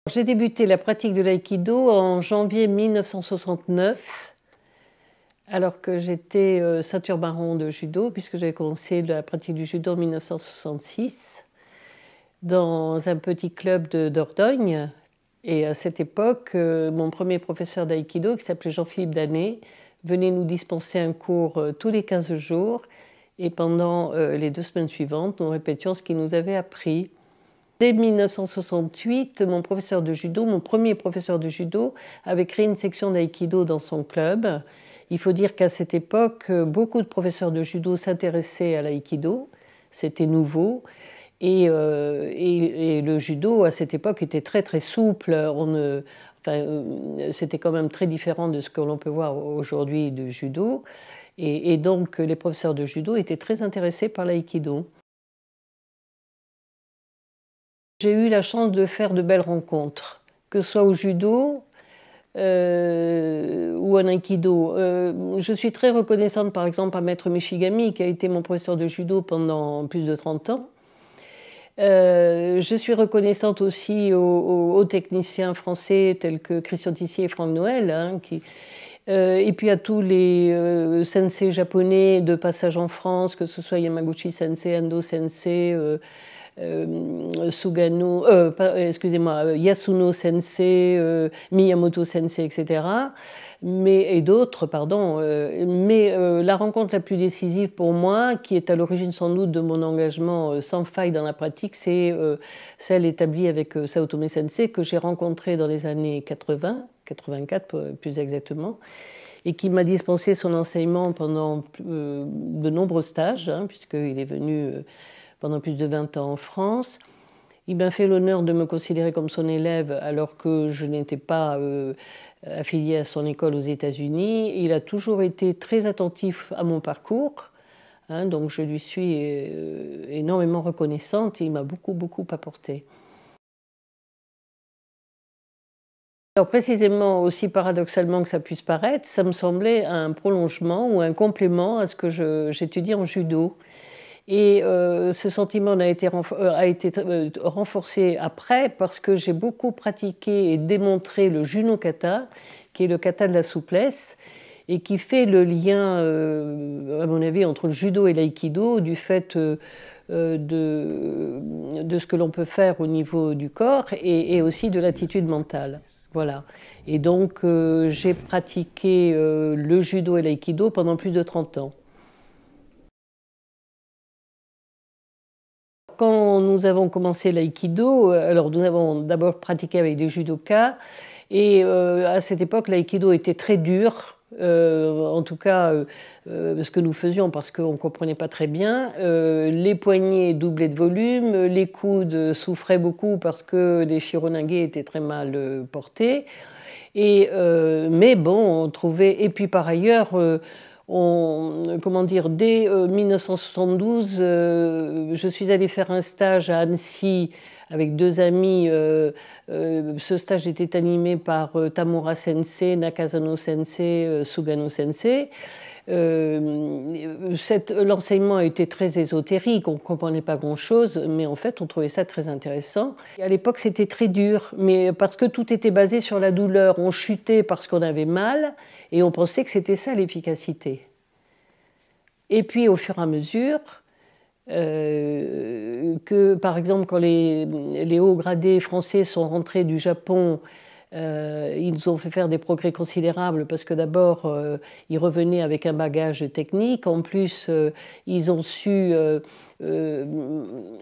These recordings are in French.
J'ai débuté la pratique de l'aïkido en janvier 1969, alors que j'étais ceinture marron de judo, puisque j'avais commencé la pratique du judo en 1966, dans un petit club de Dordogne. Et à cette époque, mon premier professeur d'aïkido, qui s'appelait Jean-Philippe Danet, venait nous dispenser un cours tous les 15 jours. Et pendant les 2 semaines suivantes, nous répétions ce qu'il nous avait appris. Dès 1968, mon professeur de judo, mon premier professeur de judo, avait créé une section d'aïkido dans son club. Il faut dire qu'à cette époque, beaucoup de professeurs de judo s'intéressaient à l'aïkido. C'était nouveau. Et le judo, à cette époque, était très très souple. C'était quand même très différent de ce que l'on peut voir aujourd'hui du judo. Et donc, les professeurs de judo étaient très intéressés par l'aïkido. J'ai eu la chance de faire de belles rencontres, que ce soit au judo ou en aïkido. Je suis très reconnaissante par exemple à Maître Michigami, qui a été mon professeur de judo pendant plus de 30 ans. Je suis reconnaissante aussi aux techniciens français tels que Christian Tissier et Franck Noël, hein, et puis à tous les sensei japonais de passage en France, que ce soit Yamaguchi Sensei, Ando Sensei, Sugano, Yasuno Sensei, Miyamoto Sensei, etc. Et d'autres, pardon. La rencontre la plus décisive pour moi, qui est à l'origine sans doute de mon engagement sans faille dans la pratique, c'est celle établie avec Saotome Sensei, que j'ai rencontré dans les années 80, 84 plus exactement, et qui m'a dispensé son enseignement pendant de nombreux stages, hein, puisqu'il est venu pendant plus de 20 ans en France. Il m'a fait l'honneur de me considérer comme son élève alors que je n'étais pas affiliée à son école aux États-Unis. Il a toujours été très attentif à mon parcours, hein, donc je lui suis énormément reconnaissante et il m'a beaucoup apporté. Alors précisément, aussi paradoxalement que ça puisse paraître, ça me semblait un prolongement ou un complément à ce que j'étudie en judo. Et ce sentiment a été renforcé après parce que j'ai beaucoup pratiqué et démontré le Juno-kata, qui est le kata de la souplesse, et qui fait le lien, à mon avis, entre le judo et l'aïkido, du fait de ce que l'on peut faire au niveau du corps et aussi de l'attitude mentale. Voilà. Et donc, j'ai pratiqué le judo et l'aïkido pendant plus de 30 ans. Quand nous avons commencé l'aïkido, alors nous avons d'abord pratiqué avec des judokas, et à cette époque, l'aïkido était très dur, en tout cas ce que nous faisions parce qu'on ne comprenait pas très bien. Les poignets doublaient de volume, les coudes souffraient beaucoup parce que les shironage étaient très mal portés. Mais bon, on trouvait. Et puis par ailleurs, comment dire, dès 1972, je suis allée faire un stage à Annecy avec 2 amis. Ce stage était animé par Tamura Sensei, Nakazano Sensei, Sugano Sensei. L'enseignement était très ésotérique, on ne comprenait pas grand-chose, mais en fait, on trouvait ça très intéressant. Et à l'époque, c'était très dur, mais parce que tout était basé sur la douleur. On chutait parce qu'on avait mal, et on pensait que c'était ça l'efficacité. Et puis, au fur et à mesure, que, par exemple, quand les hauts gradés français sont rentrés du Japon, ils nous ont fait faire des progrès considérables parce que d'abord, ils revenaient avec un bagage technique. En plus, ils ont su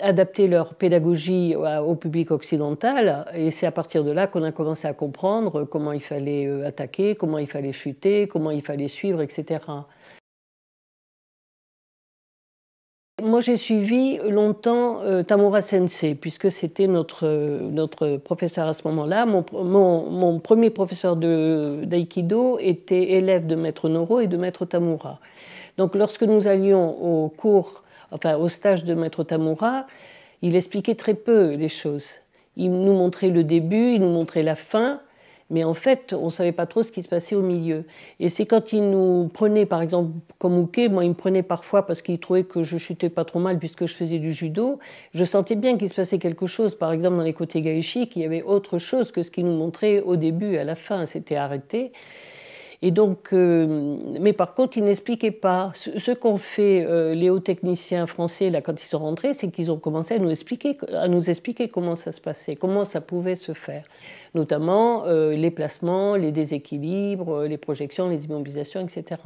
adapter leur pédagogie au public occidental. Et c'est à partir de là qu'on a commencé à comprendre comment il fallait attaquer, comment il fallait chuter, comment il fallait suivre, etc. Moi, j'ai suivi longtemps Tamura Sensei, puisque c'était notre professeur à ce moment-là. Mon premier professeur d'aïkido était élève de Maître Noro et de Maître Tamura. Donc, lorsque nous allions au cours, enfin au stage de Maître Tamura, il expliquait très peu les choses. Il nous montrait le début, il nous montrait la fin, mais en fait, on ne savait pas trop ce qui se passait au milieu. Et c'est quand il nous prenait, par exemple, comme Uke, moi, il me prenait parfois parce qu'il trouvait que je chutais pas trop mal puisque je faisais du judo. Je sentais bien qu'il se passait quelque chose. Par exemple, dans les côtés Gaishi, qu'il y avait autre chose que ce qu'il nous montrait au début et à la fin. C'était arrêté. Et donc, mais par contre, ils n'expliquaient pas. Ce qu'ont fait les hauts techniciens français là, quand ils sont rentrés, c'est qu'ils ont commencé à nous expliquer comment ça se passait, comment ça pouvait se faire. Notamment les placements, les déséquilibres, les projections, les immobilisations, etc.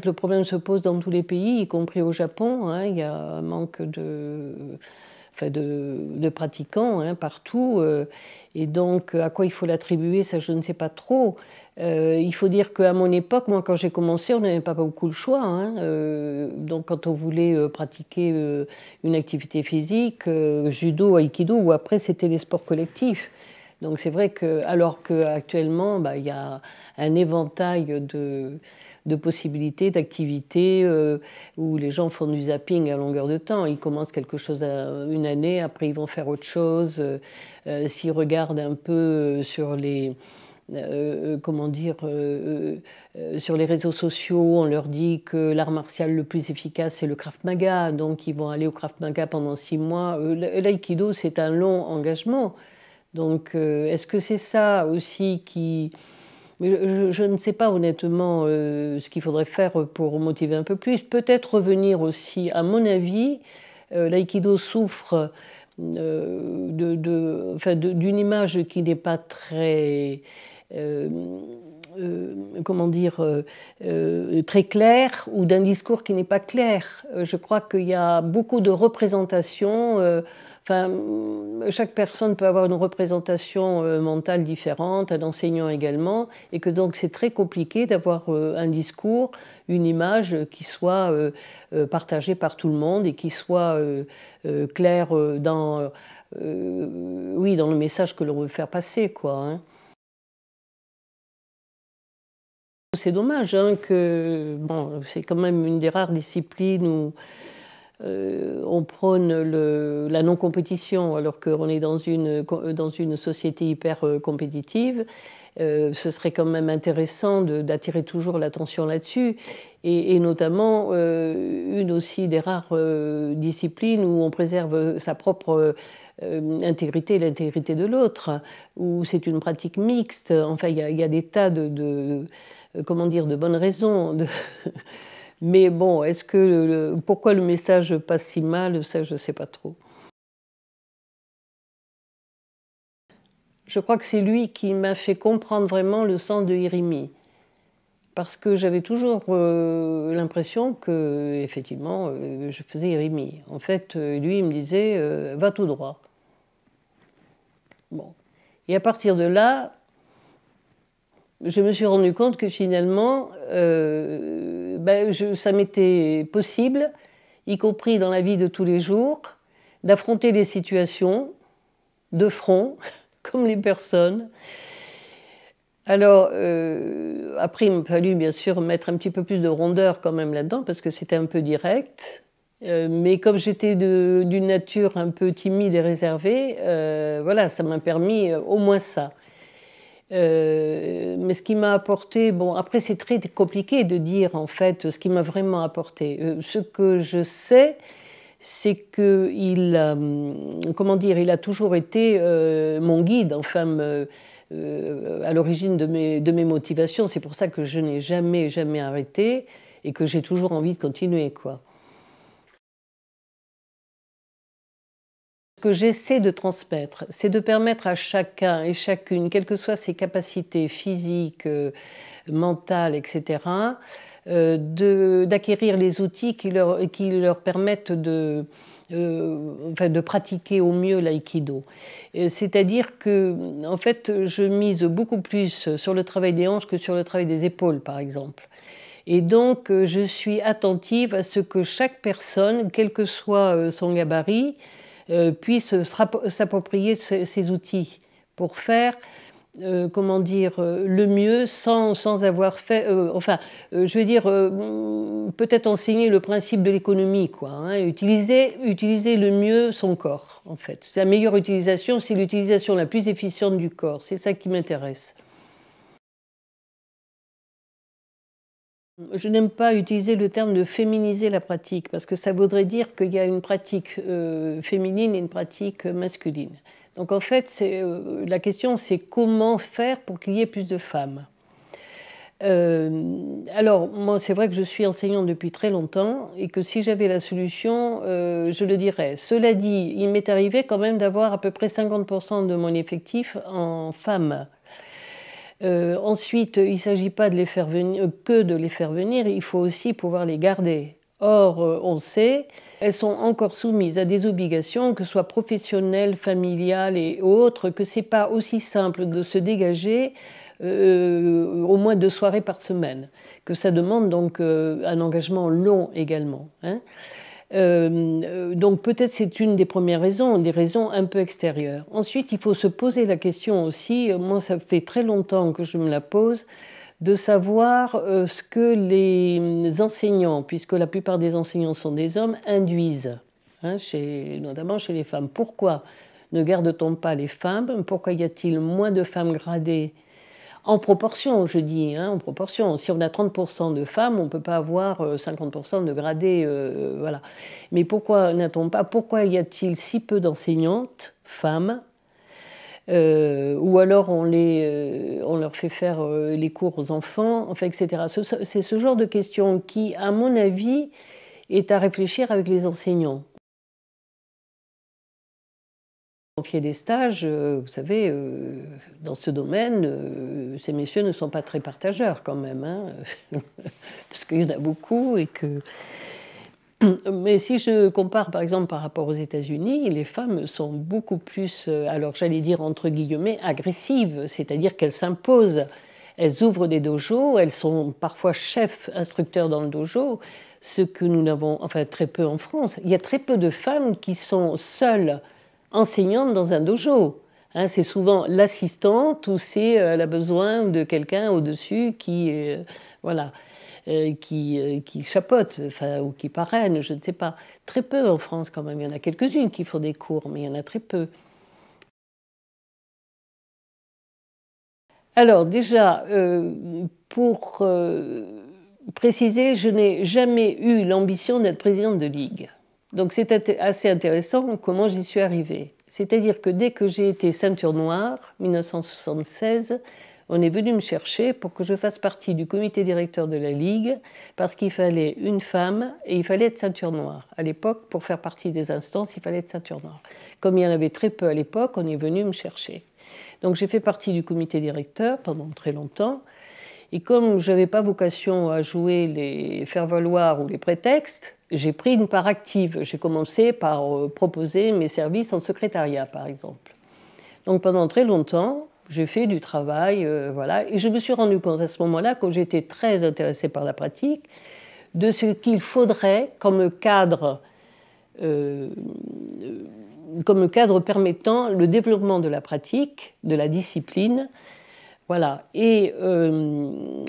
Le problème se pose dans tous les pays, y compris au Japon. Hein, il y a un manque de pratiquants hein, partout. Et donc, à quoi il faut l'attribuer, ça, je ne sais pas trop. Il faut dire qu'à mon époque, moi, quand j'ai commencé, on n'avait pas beaucoup le choix. Hein. Donc, quand on voulait pratiquer une activité physique, judo, aikido, ou après, c'était les sports collectifs. Donc, c'est vrai que, alors qu'actuellement, bah, il y a un éventail de possibilités, d'activités où les gens font du zapping à longueur de temps. Ils commencent quelque chose une année, après ils vont faire autre chose. S'ils regardent un peu sur les comment dire, sur les réseaux sociaux, on leur dit que l'art martial le plus efficace, c'est le Krav Maga, donc ils vont aller au Krav Maga pendant 6 mois. L'aïkido, c'est un long engagement. Donc, est-ce que c'est ça aussi qui... Je ne sais pas honnêtement ce qu'il faudrait faire pour motiver un peu plus. Peut-être revenir aussi, à mon avis, l'aïkido souffre d'une image qui n'est pas très... comment dire, très clair ou d'un discours qui n'est pas clair. Je crois qu'il y a beaucoup de représentations. Enfin, chaque personne peut avoir une représentation mentale différente, un enseignant également, et que donc c'est très compliqué d'avoir un discours, une image qui soit partagée par tout le monde et qui soit claire oui, dans le message que l'on veut faire passer, quoi. Hein. C'est dommage hein, que bon, c'est quand même une des rares disciplines où on prône la non-compétition alors qu'on est dans une société hyper compétitive. Ce serait quand même intéressant d'attirer toujours l'attention là-dessus et notamment une aussi des rares disciplines où on préserve sa propre intégrité et l'intégrité de l'autre, où c'est une pratique mixte. Enfin, il y a des tas comment dire, de bonnes raisons. Mais bon, est-ce que pourquoi le message passe si mal, ça je ne sais pas trop. Je crois que c'est lui qui m'a fait comprendre vraiment le sens de Hirimi. Parce que j'avais toujours l'impression que, effectivement, je faisais Hirimi. En fait, lui, il me disait va tout droit. Bon. Et à partir de là, je me suis rendu compte que finalement, ça m'était possible, y compris dans la vie de tous les jours, d'affronter des situations de front, comme les personnes. Alors, après, il m'a fallu bien sûr mettre un petit peu plus de rondeur quand même là-dedans, parce que c'était un peu direct. Mais comme j'étais d'une nature un peu timide et réservée, voilà, ça m'a permis au moins ça. Mais ce qui m'a apporté, bon, après c'est très compliqué de dire en fait ce qui m'a vraiment apporté. Ce que je sais, c'est qu'il comment dire, il a toujours été mon guide, enfin, à l'origine de mes motivations. C'est pour ça que je n'ai jamais arrêté et que j'ai toujours envie de continuer, quoi. Ce que j'essaie de transmettre, c'est de permettre à chacun et chacune, quelles que soient ses capacités physiques, mentales, etc., d'acquérir les outils qui leur permettent de pratiquer au mieux l'aïkido. C'est-à-dire que, en fait, je mise beaucoup plus sur le travail des hanches que sur le travail des épaules, par exemple. Et donc, je suis attentive à ce que chaque personne, quel que soit son gabarit, puisse s'approprier ces outils pour faire comment dire, le mieux sans avoir fait, je veux dire, peut-être enseigner le principe de l'économie, quoi, hein, utiliser le mieux son corps, en fait. La meilleure utilisation, c'est l'utilisation la plus efficiente du corps. C'est ça qui m'intéresse. Je n'aime pas utiliser le terme de féminiser la pratique, parce que ça voudrait dire qu'il y a une pratique féminine et une pratique masculine. Donc en fait, la question, c'est comment faire pour qu'il y ait plus de femmes. Alors, moi, c'est vrai que je suis enseignante depuis très longtemps et que si j'avais la solution, je le dirais. Cela dit, il m'est arrivé quand même d'avoir à peu près 50% de mon effectif en femmes. Ensuite, il ne s'agit pas de les faire venir, que de les faire venir, il faut aussi pouvoir les garder. Or, on sait, elles sont encore soumises à des obligations, que ce soit professionnelles, familiales et autres, que ce n'est pas aussi simple de se dégager au moins 2 soirées par semaine, que ça demande donc un engagement long également, hein. Donc peut-être c'est une des premières raisons, des raisons un peu extérieures. Ensuite, il faut se poser la question aussi, moi ça fait très longtemps que je me la pose, de savoir ce que les enseignants, puisque la plupart des enseignants sont des hommes, induisent, hein, notamment chez les femmes. Pourquoi ne garde-t-on pas les femmes? Pourquoi y a-t-il moins de femmes gradées? En proportion, je dis, hein, en proportion. Si on a 30% de femmes, on ne peut pas avoir 50% de gradés, voilà. Mais pourquoi n'a-t-on pas, pourquoi y a-t-il si peu d'enseignantes femmes, ou alors on leur fait faire les cours aux enfants, enfin, etc. C'est ce genre de questions qui, à mon avis, est à réfléchir avec les enseignants. Confier des stages, vous savez, dans ce domaine, ces messieurs ne sont pas très partageurs quand même, hein, parce qu'il y en a beaucoup et que... Mais si je compare par exemple par rapport aux États-Unis, les femmes sont beaucoup plus, alors j'allais dire entre guillemets, agressives, c'est-à-dire qu'elles s'imposent. Elles ouvrent des dojos, elles sont parfois chefs instructeurs dans le dojo, ce que nous n'avons, enfin très peu en France. Il y a très peu de femmes qui sont seules enseignante dans un dojo. Hein, c'est souvent l'assistante ou c'est elle a besoin de quelqu'un au-dessus qui, voilà, qui chapeaute, enfin, ou qui parraine, je ne sais pas. Très peu en France quand même. Il y en a quelques-unes qui font des cours, mais il y en a très peu. Alors déjà, pour préciser, je n'ai jamais eu l'ambition d'être présidente de ligue. Donc c'est assez intéressant comment j'y suis arrivée. C'est-à-dire que dès que j'ai été ceinture noire, 1976, on est venu me chercher pour que je fasse partie du comité directeur de la Ligue, parce qu'il fallait une femme et il fallait être ceinture noire. À l'époque, pour faire partie des instances, il fallait être ceinture noire. Comme il y en avait très peu à l'époque, on est venu me chercher. Donc j'ai fait partie du comité directeur pendant très longtemps. Et comme je n'avais pas vocation à jouer les faire-valoir ou les prétextes, j'ai pris une part active. J'ai commencé par proposer mes services en secrétariat, par exemple. Donc pendant très longtemps, j'ai fait du travail, voilà. Et je me suis rendu compte à ce moment-là, quand j'étais très intéressée par la pratique, de ce qu'il faudrait comme cadre permettant le développement de la pratique, de la discipline. Voilà. Et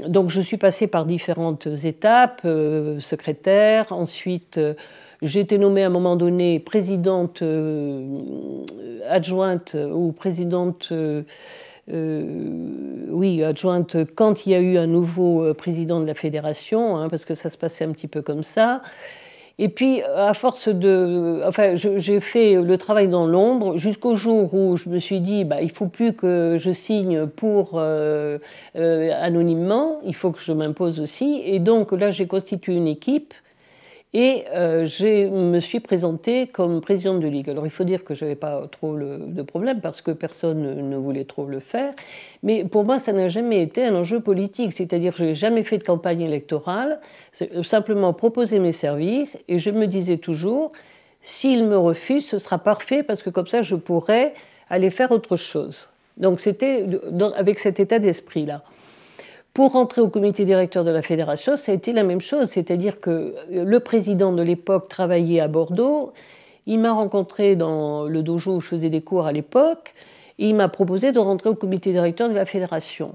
donc je suis passée par différentes étapes, secrétaire, ensuite j'ai été nommée à un moment donné présidente adjointe ou présidente, oui, adjointe quand il y a eu un nouveau président de la fédération, hein, parce que ça se passait un petit peu comme ça. Et puis, à force de... Enfin, j'ai fait le travail dans l'ombre jusqu'au jour où je me suis dit, bah, il ne faut plus que je signe pour anonymement, il faut que je m'impose aussi. Et donc là, j'ai constitué une équipe et je me suis présentée comme présidente de ligue. Alors, il faut dire que je n'avais pas trop de problème parce que personne ne voulait trop le faire. Mais pour moi, ça n'a jamais été un enjeu politique. C'est-à-dire que je n'ai jamais fait de campagne électorale. C'est simplement proposer mes services. Et je me disais toujours, s'ils me refusent, ce sera parfait parce que comme ça, je pourrais aller faire autre chose. Donc, c'était avec cet état d'esprit-là. Pour rentrer au comité directeur de la fédération, ça a été la même chose, c'est-à-dire que le président de l'époque travaillait à Bordeaux, il m'a rencontré dans le dojo où je faisais des cours à l'époque, Et il m'a proposé de rentrer au comité directeur de la fédération.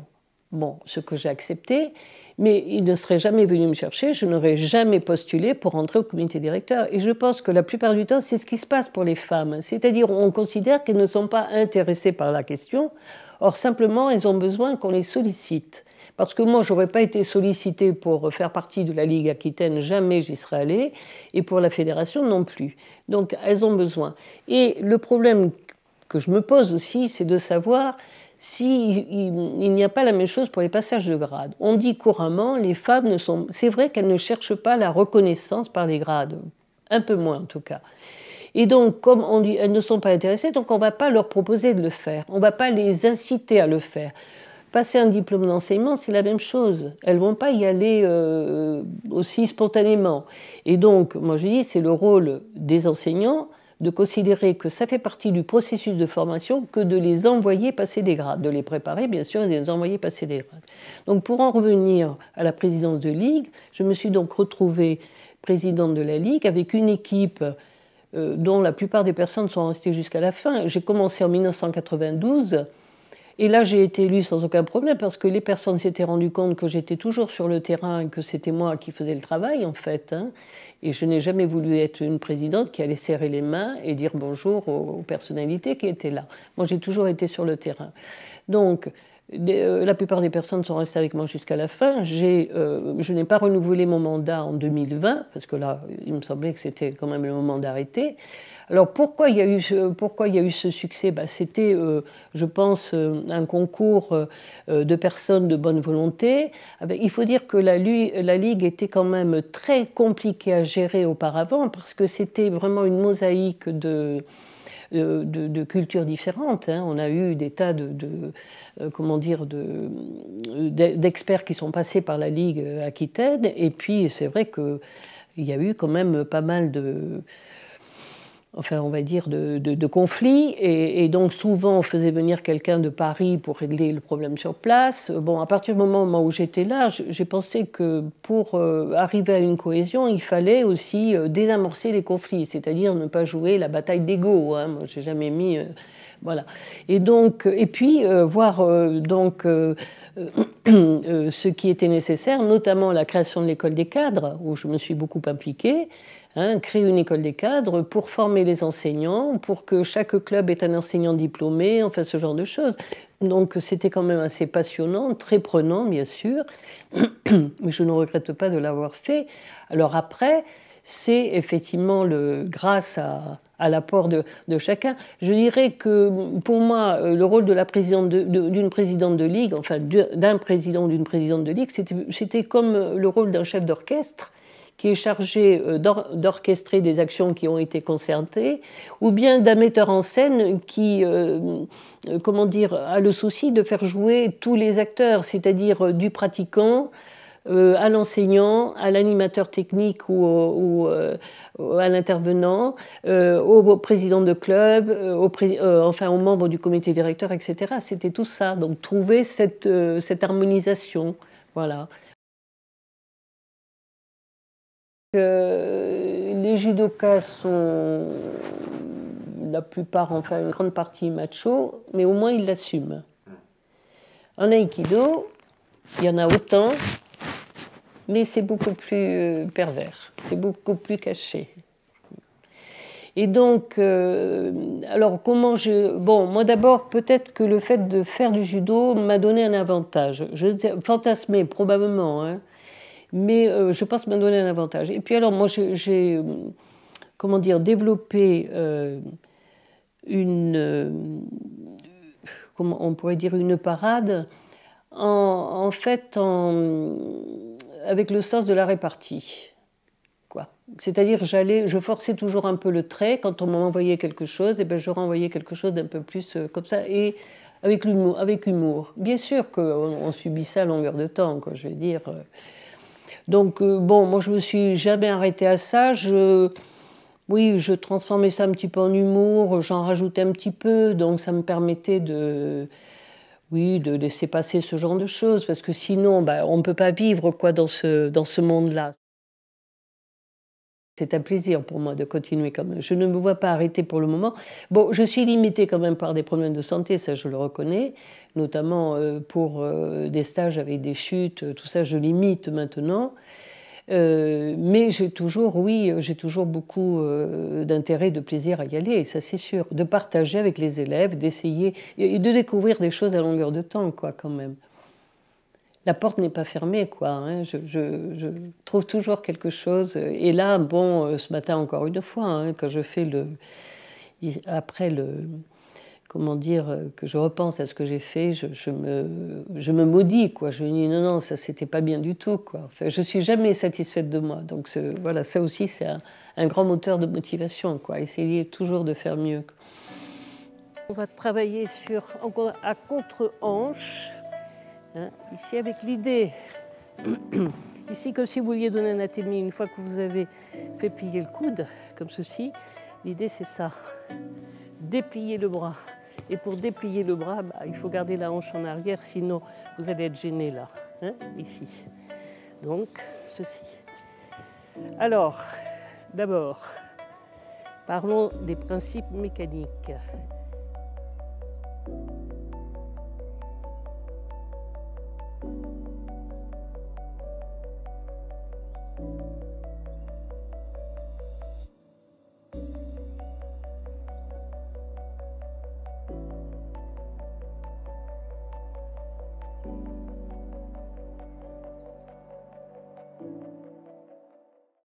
Bon, ce que j'ai accepté, mais il ne serait jamais venu me chercher, je n'aurais jamais postulé pour rentrer au comité directeur. Et je pense que la plupart du temps, c'est ce qui se passe pour les femmes. C'est-à-dire, on considère qu'elles ne sont pas intéressées par la question. Or, simplement, elles ont besoin qu'on les sollicite. Parce que moi, je n'aurais pas été sollicitée pour faire partie de la Ligue Aquitaine, jamais j'y serais allée, et pour la fédération non plus. Donc, elles ont besoin. Et le problème que je me pose aussi, c'est de savoir s'il n'y a pas la même chose pour les passages de grade. On dit couramment, les femmes ne sont... C'est vrai qu'elles ne cherchent pas la reconnaissance par les grades, un peu moins en tout cas. Et donc, comme on dit, elles ne sont pas intéressées, donc on ne va pas leur proposer de le faire. On ne va pas les inciter à le faire. Passer un diplôme d'enseignement, c'est la même chose. Elles ne vont pas y aller aussi spontanément. Et donc, moi je dis, c'est le rôle des enseignants de considérer que ça fait partie du processus de formation que de les envoyer passer des grades, de les préparer bien sûr et de les envoyer passer des grades. Donc pour en revenir à la présidence de Ligue, je me suis donc retrouvée présidente de la Ligue avec une équipe dont la plupart des personnes sont restées jusqu'à la fin. J'ai commencé en 1992 et là j'ai été élue sans aucun problème parce que les personnes s'étaient rendues compte que j'étais toujours sur le terrain et que c'était moi qui faisais le travail en fait. Et je n'ai jamais voulu être une présidente qui allait serrer les mains et dire bonjour aux personnalités qui étaient là. Moi, j'ai toujours été sur le terrain. Donc, la plupart des personnes sont restées avec moi jusqu'à la fin. Je n'ai pas renouvelé mon mandat en 2020, parce que là, il me semblait que c'était quand même le moment d'arrêter. Alors pourquoi il y a eu ce succès? C'était, je pense, un concours de personnes de bonne volonté. Il faut dire que la Ligue était quand même très compliquée à gérer auparavant parce que c'était vraiment une mosaïque de cultures différentes. On a eu des tas d'experts qui sont passés par la Ligue Aquitaine. Et puis c'est vrai qu'il y a eu quand même pas mal on va dire, de conflits. Et donc, souvent, on faisait venir quelqu'un de Paris pour régler le problème sur place. Bon, à partir du moment où j'étais là, j'ai pensé que pour arriver à une cohésion, il fallait aussi désamorcer les conflits, c'est-à-dire ne pas jouer la bataille d'ego. Moi, j'ai jamais mis... voilà. Et donc, et puis, voir ce qui était nécessaire, notamment la création de l'école des cadres, où je me suis beaucoup impliquée. Créer une école des cadres pour former les enseignants, pour que chaque club ait un enseignant diplômé, enfin ce genre de choses. Donc c'était quand même assez passionnant, très prenant bien sûr, mais je ne regrette pas de l'avoir fait. Alors après, c'est effectivement grâce à l'apport de chacun. Je dirais que pour moi, le rôle de la présidente d'une présidente de ligue, enfin d'un président ou d'une présidente de ligue, c'était comme le rôle d'un chef d'orchestre qui est chargé d'orchestrer des actions qui ont été concertées, ou bien d'un metteur en scène qui, a le souci de faire jouer tous les acteurs, c'est-à-dire du pratiquant à l'enseignant, à l'animateur technique ou à l'intervenant, au président de club, aux membres du comité directeur, etc. C'était tout ça. Donc trouver cette harmonisation, voilà. Les judokas sont la plupart, enfin une grande partie machos, mais au moins ils l'assument. En aïkido, il y en a autant, mais c'est beaucoup plus pervers, c'est beaucoup plus caché. Et donc, alors comment Bon, moi d'abord, peut-être que le fait de faire du judo m'a donné un avantage. Je fantasmais probablement, mais je pense m'a donné un avantage. Et puis alors, moi, j'ai développé comment on pourrait dire, une parade, avec le sens de la répartie. C'est-à-dire, je forçais toujours un peu le trait. Quand on m'envoyait quelque chose, et je renvoyais quelque chose d'un peu plus comme ça, et avec humour. Bien sûr qu'on subit ça à longueur de temps, je veux dire. Donc, bon, moi, je me suis jamais arrêtée à ça. Oui, je transformais ça un petit peu en humour, j'en rajoutais un petit peu, donc ça me permettait de laisser passer ce genre de choses, parce que sinon, on ne peut pas vivre dans ce monde-là. C'est un plaisir pour moi de continuer quand même. Je ne me vois pas arrêter pour le moment. Bon, je suis limitée quand même par des problèmes de santé, ça je le reconnais, notamment pour des stages avec des chutes, tout ça je limite maintenant. Mais j'ai toujours, oui, j'ai toujours beaucoup d'intérêt, de plaisir à y aller, ça c'est sûr. De partager avec les élèves, d'essayer et de découvrir des choses à longueur de temps, quoi, quand même. La porte n'est pas fermée, quoi. Hein. Je trouve toujours quelque chose. Et là, bon, ce matin encore une fois, hein, quand je fais après comment dire, que je repense à ce que j'ai fait, je me maudis, quoi. Je me dis non, non, ça c'était pas bien du tout, quoi. Enfin, je suis jamais satisfaite de moi. Donc voilà, ça aussi c'est un grand moteur de motivation, quoi. Essayer toujours de faire mieux. On va travailler à contre-hanche. Hein, ici avec l'idée, ici comme si vous vouliez donner un athémie, une fois que vous avez fait plier le coude, comme ceci, l'idée c'est ça, déplier le bras. Et pour déplier le bras, il faut garder la hanche en arrière, sinon vous allez être gêné là, hein, ici. Donc, ceci. Alors, d'abord, parlons des principes mécaniques.